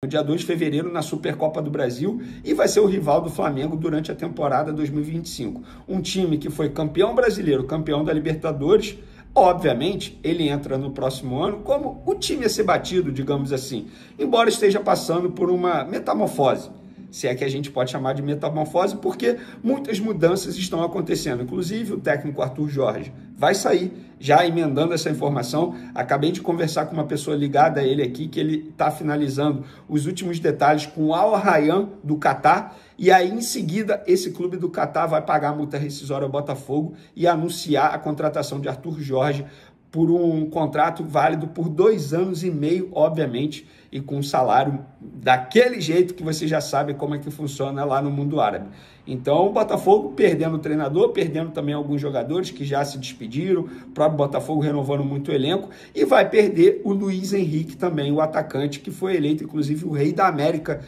no dia 2 de fevereiro na Supercopa do Brasil e vai ser o rival do Flamengo durante a temporada 2025. Um time que foi campeão brasileiro, campeão da Libertadores, obviamente ele entra no próximo ano como o time a ser batido, digamos assim, embora esteja passando por uma metamorfose, se é que a gente pode chamar de metamorfose, porque muitas mudanças estão acontecendo. Inclusive, o técnico Arthur Jorge vai sair, já emendando essa informação. Acabei de conversar com uma pessoa ligada a ele aqui, que ele está finalizando os últimos detalhes com o Al Rayyan do Catar, e aí, em seguida, esse clube do Catar vai pagar a multa rescisória ao Botafogo e anunciar a contratação de Arthur Jorge por um contrato válido por 2 anos e meio, obviamente, e com um salário daquele jeito que você já sabe como é que funciona lá no mundo árabe. Então, o Botafogo perdendo o treinador, perdendo também alguns jogadores que já se despediram, o próprio Botafogo renovando muito o elenco, e vai perder o Luiz Henrique também, o atacante, que foi eleito, inclusive, o Rei da América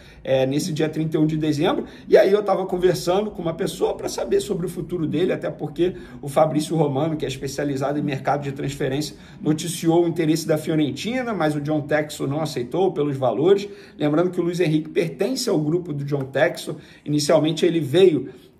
nesse dia 31 de dezembro. E aí eu estava conversando com uma pessoa para saber sobre o futuro dele, até porque o Fabrício Romano, que é especializado em mercado de transferência, noticiou o interesse da Fiorentina, mas o John Textor não aceitou pelos valores. Lembrando que o Luiz Henrique pertence ao grupo do John Textor. Inicialmente ele veio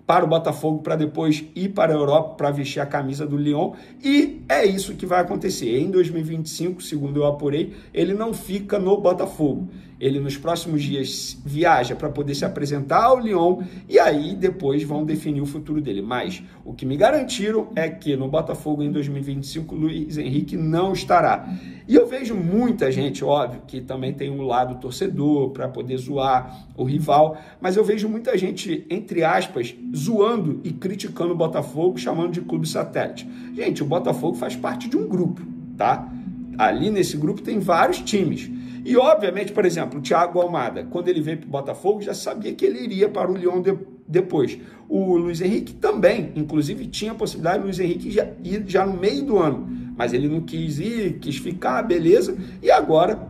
para o Botafogo para depois ir para a Europa para vestir a camisa do Lyon, e é isso que vai acontecer. Em 2025, segundo eu apurei, ele não fica no Botafogo. Ele nos próximos dias viaja para poder se apresentar ao Lyon e aí depois vão definir o futuro dele. Mas o que me garantiram é que no Botafogo em 2025 Luiz Henrique não estará. E eu vejo muita gente, óbvio, que também tem um lado torcedor para poder zoar o rival, mas eu vejo muita gente, entre aspas, zoando e criticando o Botafogo, chamando de clube satélite. Gente, o Botafogo faz parte de um grupo, tá? Ali nesse grupo tem vários times. E, obviamente, por exemplo, o Thiago Almada, quando ele veio para o Botafogo, já sabia que ele iria para o Lyon depois. O Luiz Henrique também, inclusive, tinha a possibilidade do Luiz Henrique ir já no meio do ano, mas ele não quis ir, quis ficar, beleza, e agora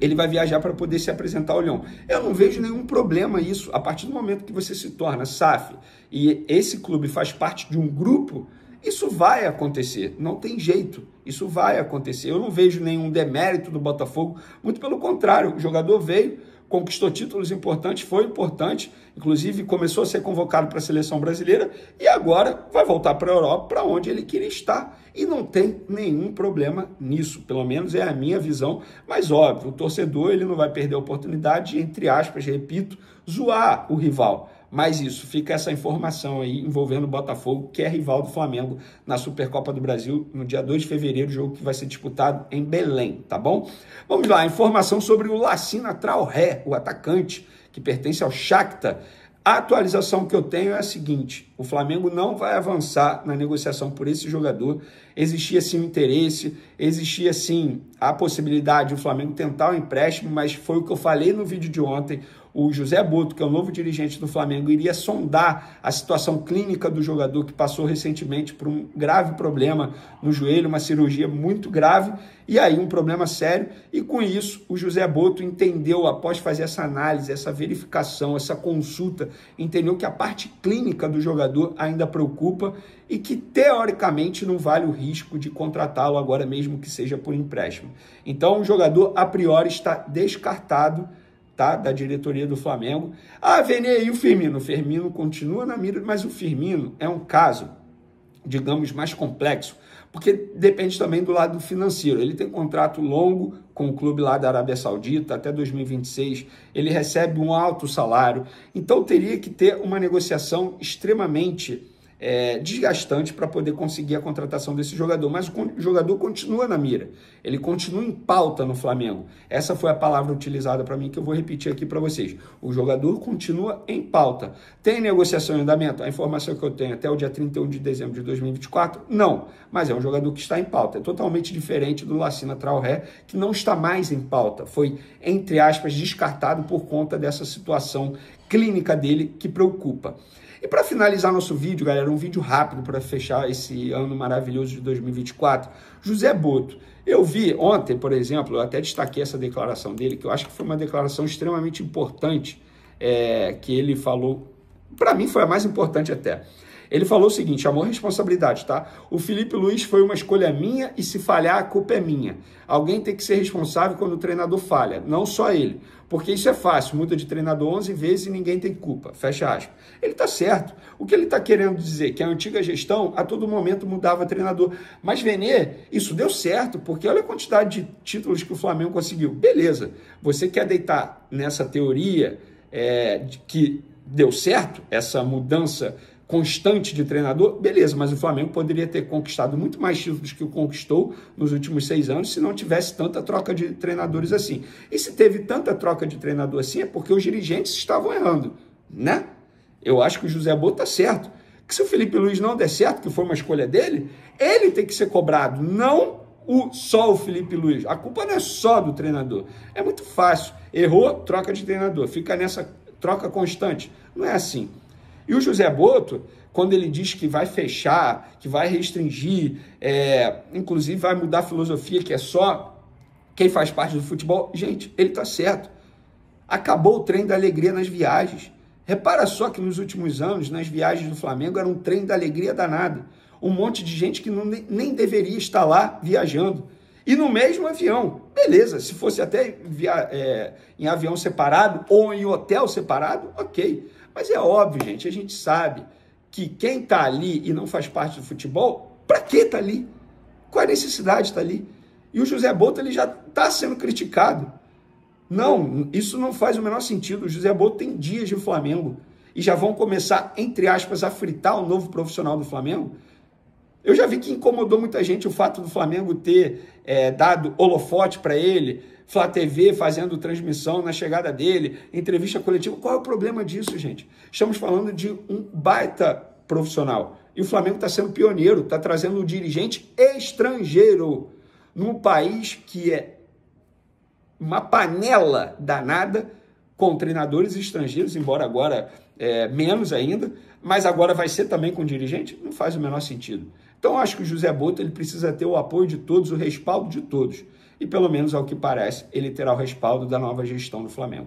ele vai viajar para poder se apresentar ao Lyon. Eu não vejo nenhum problema isso, a partir do momento que você se torna SAF e esse clube faz parte de um grupo, isso vai acontecer, não tem jeito, isso vai acontecer. Eu não vejo nenhum demérito do Botafogo, muito pelo contrário, o jogador veio, conquistou títulos importantes, foi importante, inclusive começou a ser convocado para a seleção brasileira e agora vai voltar para a Europa, para onde ele queria estar. E não tem nenhum problema nisso, pelo menos é a minha visão, mas óbvio, o torcedor ele não vai perder a oportunidade de, entre aspas, repito, zoar o rival. Mas isso, fica essa informação aí envolvendo o Botafogo, que é rival do Flamengo na Supercopa do Brasil, no dia 2 de fevereiro, jogo que vai ser disputado em Belém, tá bom? Vamos lá, informação sobre o Lassina Traoré, o atacante que pertence ao Shakhtar. A atualização que eu tenho é a seguinte: o Flamengo não vai avançar na negociação por esse jogador. Existia sim o interesse, existia sim a possibilidade do Flamengo tentar o empréstimo, mas foi o que eu falei no vídeo de ontem. O José Boto, que é o novo dirigente do Flamengo, iria sondar a situação clínica do jogador que passou recentemente por um grave problema no joelho, uma cirurgia muito grave, e aí um problema sério, e com isso o José Boto entendeu, após fazer essa análise, essa verificação, essa consulta, entendeu que a parte clínica do jogador ainda preocupa e que teoricamente não vale o risco de contratá-lo agora mesmo que seja por empréstimo. Então o jogador a priori está descartado, tá, da diretoria do Flamengo. Ah, Vene, e o Firmino? O Firmino continua na mira, mas o Firmino é um caso, digamos, mais complexo, porque depende também do lado financeiro. Ele tem contrato longo com o clube lá da Arábia Saudita, até 2026, ele recebe um alto salário, então teria que ter uma negociação extremamente desgastante para poder conseguir a contratação desse jogador, mas o jogador continua na mira, ele continua em pauta no Flamengo. Essa foi a palavra utilizada para mim, que eu vou repetir aqui para vocês. O jogador continua em pauta. Tem negociação em andamento? A informação que eu tenho até o dia 31 de dezembro de 2024, não, mas é um jogador que está em pauta. É totalmente diferente do Lassina Traoré, que não está mais em pauta, foi, entre aspas, descartado por conta dessa situação clínica dele que preocupa. E para finalizar nosso vídeo, galera, um vídeo rápido para fechar esse ano maravilhoso de 2024, José Boto. Eu vi ontem, por exemplo, eu até destaquei essa declaração dele, que eu acho que foi uma declaração extremamente importante, que ele falou, para mim foi a mais importante até. Ele falou o seguinte, chamou responsabilidade, tá? O Felipe Luiz foi uma escolha minha e se falhar a culpa é minha. Alguém tem que ser responsável quando o treinador falha, não só ele. Porque isso é fácil, muda de treinador 11 vezes e ninguém tem culpa, fecha aspas. Ele tá certo. O que ele está querendo dizer? Que a antiga gestão a todo momento mudava treinador. Mas, Vene, isso deu certo, porque olha a quantidade de títulos que o Flamengo conseguiu. Beleza, você quer deitar nessa teoria de que deu certo, essa mudança constante de treinador, beleza, mas o Flamengo poderia ter conquistado muito mais títulos que o conquistou nos últimos 6 anos se não tivesse tanta troca de treinadores assim. E se teve tanta troca de treinador assim é porque os dirigentes estavam errando, né? Eu acho que o José Boto está certo. Que se o Felipe Luiz não der certo, que foi uma escolha dele, ele tem que ser cobrado, não só o Felipe Luiz. A culpa não é só do treinador. É muito fácil. Errou, troca de treinador. Fica nessa troca constante. Não é assim. E o José Boto, quando ele diz que vai fechar, que vai restringir, inclusive vai mudar a filosofia, que é só quem faz parte do futebol, gente, ele está certo. Acabou o trem da alegria nas viagens. Repara só que nos últimos anos, nas viagens do Flamengo, era um trem da alegria danada. Um monte de gente que nem deveria estar lá viajando. E no mesmo avião. Beleza, se fosse até em avião separado ou em hotel separado, ok. Mas é óbvio, gente, a gente sabe que quem está ali e não faz parte do futebol, para que está ali? Qual a necessidade de estar ali? E o José Boto ele já está sendo criticado. Não, isso não faz o menor sentido. O José Boto tem dias de Flamengo e já vão começar, entre aspas, a fritar o novo profissional do Flamengo. Eu já vi que incomodou muita gente o fato do Flamengo ter dado holofote para ele, Flá TV fazendo transmissão na chegada dele, entrevista coletiva. Qual é o problema disso, gente? Estamos falando de um baita profissional. E o Flamengo está sendo pioneiro, está trazendo um dirigente estrangeiro num país que é uma panela danada com treinadores estrangeiros, embora agora menos ainda, mas agora vai ser também com dirigente? Não faz o menor sentido. Então, acho que o José Boto ele precisa ter o apoio de todos, o respaldo de todos. E, pelo menos, ao que parece, ele terá o respaldo da nova gestão do Flamengo.